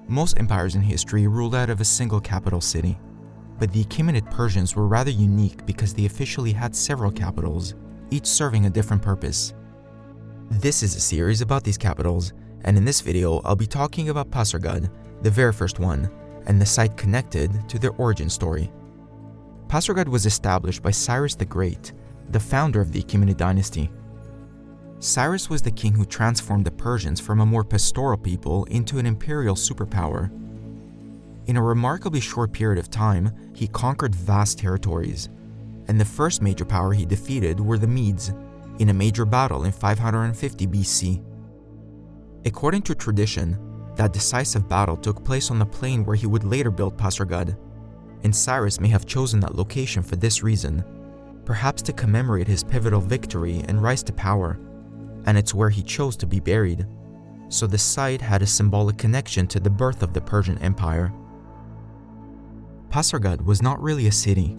Most empires in history ruled out of a single capital city, but the Achaemenid Persians were rather unique because they officially had several capitals, each serving a different purpose. This is a series about these capitals, and in this video I'll be talking about Pasargad, the very first one, and the site connected to their origin story. Pasargad was established by Cyrus the Great, the founder of the Achaemenid dynasty. Cyrus was the king who transformed the Persians from a more pastoral people into an imperial superpower. In a remarkably short period of time, he conquered vast territories, and the first major power he defeated were the Medes, in a major battle in 550 BC. According to tradition, that decisive battle took place on the plain where he would later build Pasargad, and Cyrus may have chosen that location for this reason, perhaps to commemorate his pivotal victory and rise to power, and it's where he chose to be buried, so the site had a symbolic connection to the birth of the Persian Empire. Pasargad was not really a city.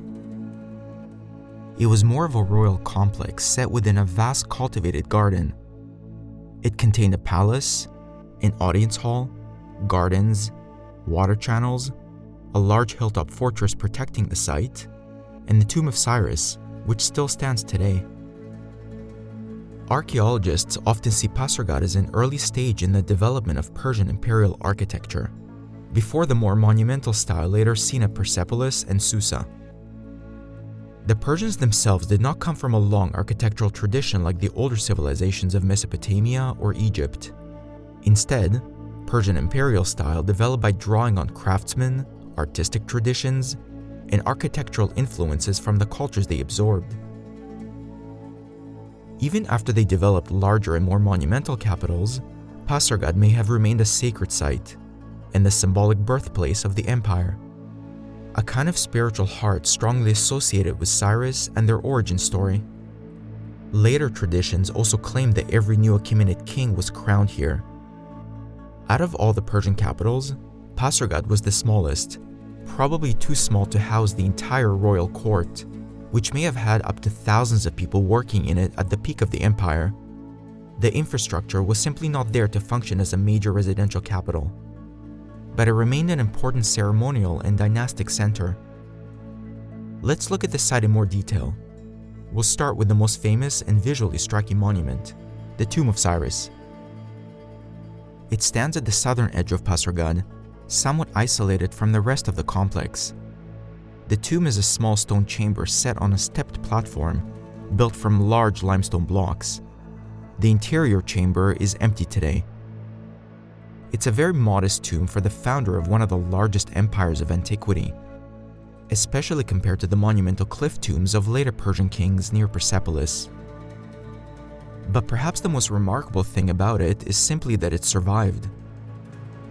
It was more of a royal complex set within a vast cultivated garden. It contained a palace, an audience hall, gardens, water channels, a large hilltop fortress protecting the site, and the Tomb of Cyrus, which still stands today. Archaeologists often see Pasargad as an early stage in the development of Persian imperial architecture, before the more monumental style later seen at Persepolis and Susa. The Persians themselves did not come from a long architectural tradition like the older civilizations of Mesopotamia or Egypt. Instead, Persian imperial style developed by drawing on craftsmen, artistic traditions, and architectural influences from the cultures they absorbed. Even after they developed larger and more monumental capitals, Pasargad may have remained a sacred site and the symbolic birthplace of the empire, a kind of spiritual heart strongly associated with Cyrus and their origin story. Later traditions also claim that every new Achaemenid king was crowned here. Out of all the Persian capitals, Pasargad was the smallest, probably too small to house the entire royal court, which may have had up to thousands of people working in it at the peak of the empire. The infrastructure was simply not there to function as a major residential capital, but it remained an important ceremonial and dynastic center. Let's look at the site in more detail. We'll start with the most famous and visually striking monument, the Tomb of Cyrus. It stands at the southern edge of Pasargad, somewhat isolated from the rest of the complex. The tomb is a small stone chamber set on a stepped platform, built from large limestone blocks. The interior chamber is empty today. It's a very modest tomb for the founder of one of the largest empires of antiquity, especially compared to the monumental cliff tombs of later Persian kings near Persepolis. But perhaps the most remarkable thing about it is simply that it survived.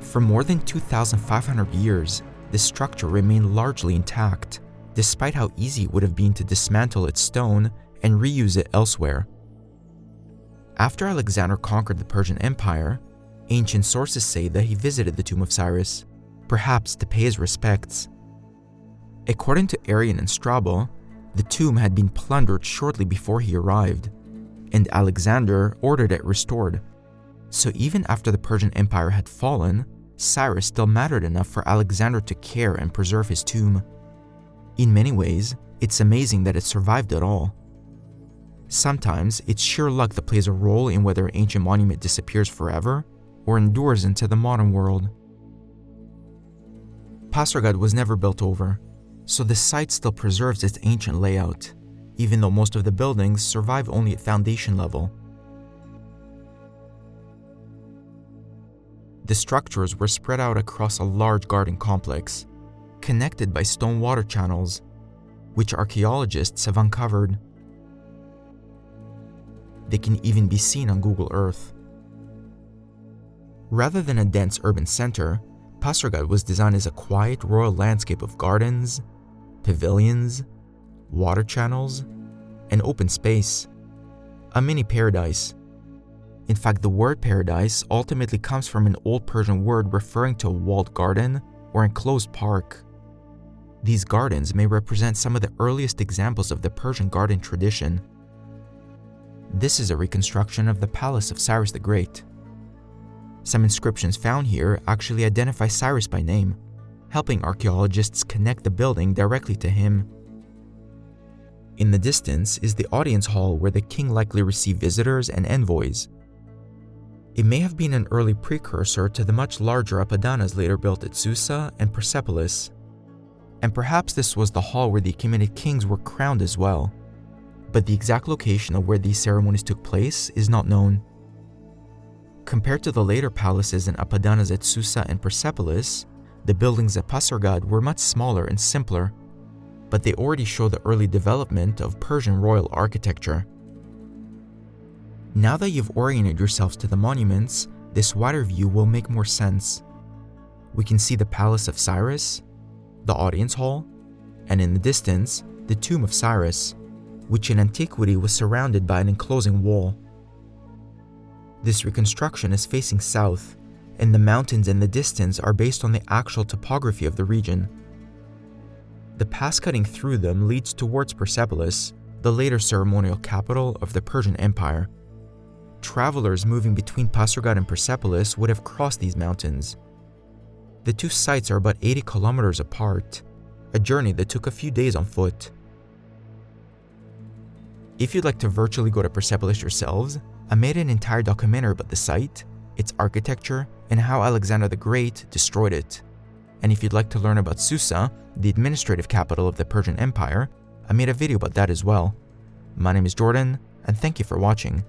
For more than 2,500 years, the structure remained largely intact, despite how easy it would have been to dismantle its stone and reuse it elsewhere. After Alexander conquered the Persian Empire, ancient sources say that he visited the Tomb of Cyrus, perhaps to pay his respects. According to Arrian and Strabo, the tomb had been plundered shortly before he arrived, and Alexander ordered it restored. So even after the Persian Empire had fallen, Cyrus still mattered enough for Alexander to care and preserve his tomb. In many ways, it's amazing that it survived at all. Sometimes, it's sheer luck that plays a role in whether an ancient monument disappears forever or endures into the modern world. Pasargad was never built over, so the site still preserves its ancient layout, even though most of the buildings survive only at foundation level. The structures were spread out across a large garden complex, connected by stone water channels, which archaeologists have uncovered. They can even be seen on Google Earth. Rather than a dense urban center, Pasargad was designed as a quiet royal landscape of gardens, pavilions, water channels, and open space. A mini paradise. In fact, the word paradise ultimately comes from an old Persian word referring to a walled garden or enclosed park. These gardens may represent some of the earliest examples of the Persian garden tradition. This is a reconstruction of the palace of Cyrus the Great. Some inscriptions found here actually identify Cyrus by name, helping archaeologists connect the building directly to him. In the distance is the audience hall where the king likely received visitors and envoys. It may have been an early precursor to the much larger Apadana later built at Susa and Persepolis. And perhaps this was the hall where the Achaemenid kings were crowned as well. But the exact location of where these ceremonies took place is not known. Compared to the later palaces and Apadanas at Susa and Persepolis, the buildings at Pasargad were much smaller and simpler, but they already show the early development of Persian royal architecture. Now that you've oriented yourselves to the monuments, this wider view will make more sense. We can see the Palace of Cyrus, the audience hall, and in the distance, the tomb of Cyrus, which in antiquity was surrounded by an enclosing wall. This reconstruction is facing south, and the mountains in the distance are based on the actual topography of the region. The pass cutting through them leads towards Persepolis, the later ceremonial capital of the Persian Empire. Travelers moving between Pasargad and Persepolis would have crossed these mountains. The two sites are about 80 kilometers apart, a journey that took a few days on foot. If you'd like to virtually go to Persepolis yourselves, I made an entire documentary about the site, its architecture, and how Alexander the Great destroyed it. And if you'd like to learn about Susa, the administrative capital of the Persian Empire, I made a video about that as well. My name is Jordan, and thank you for watching.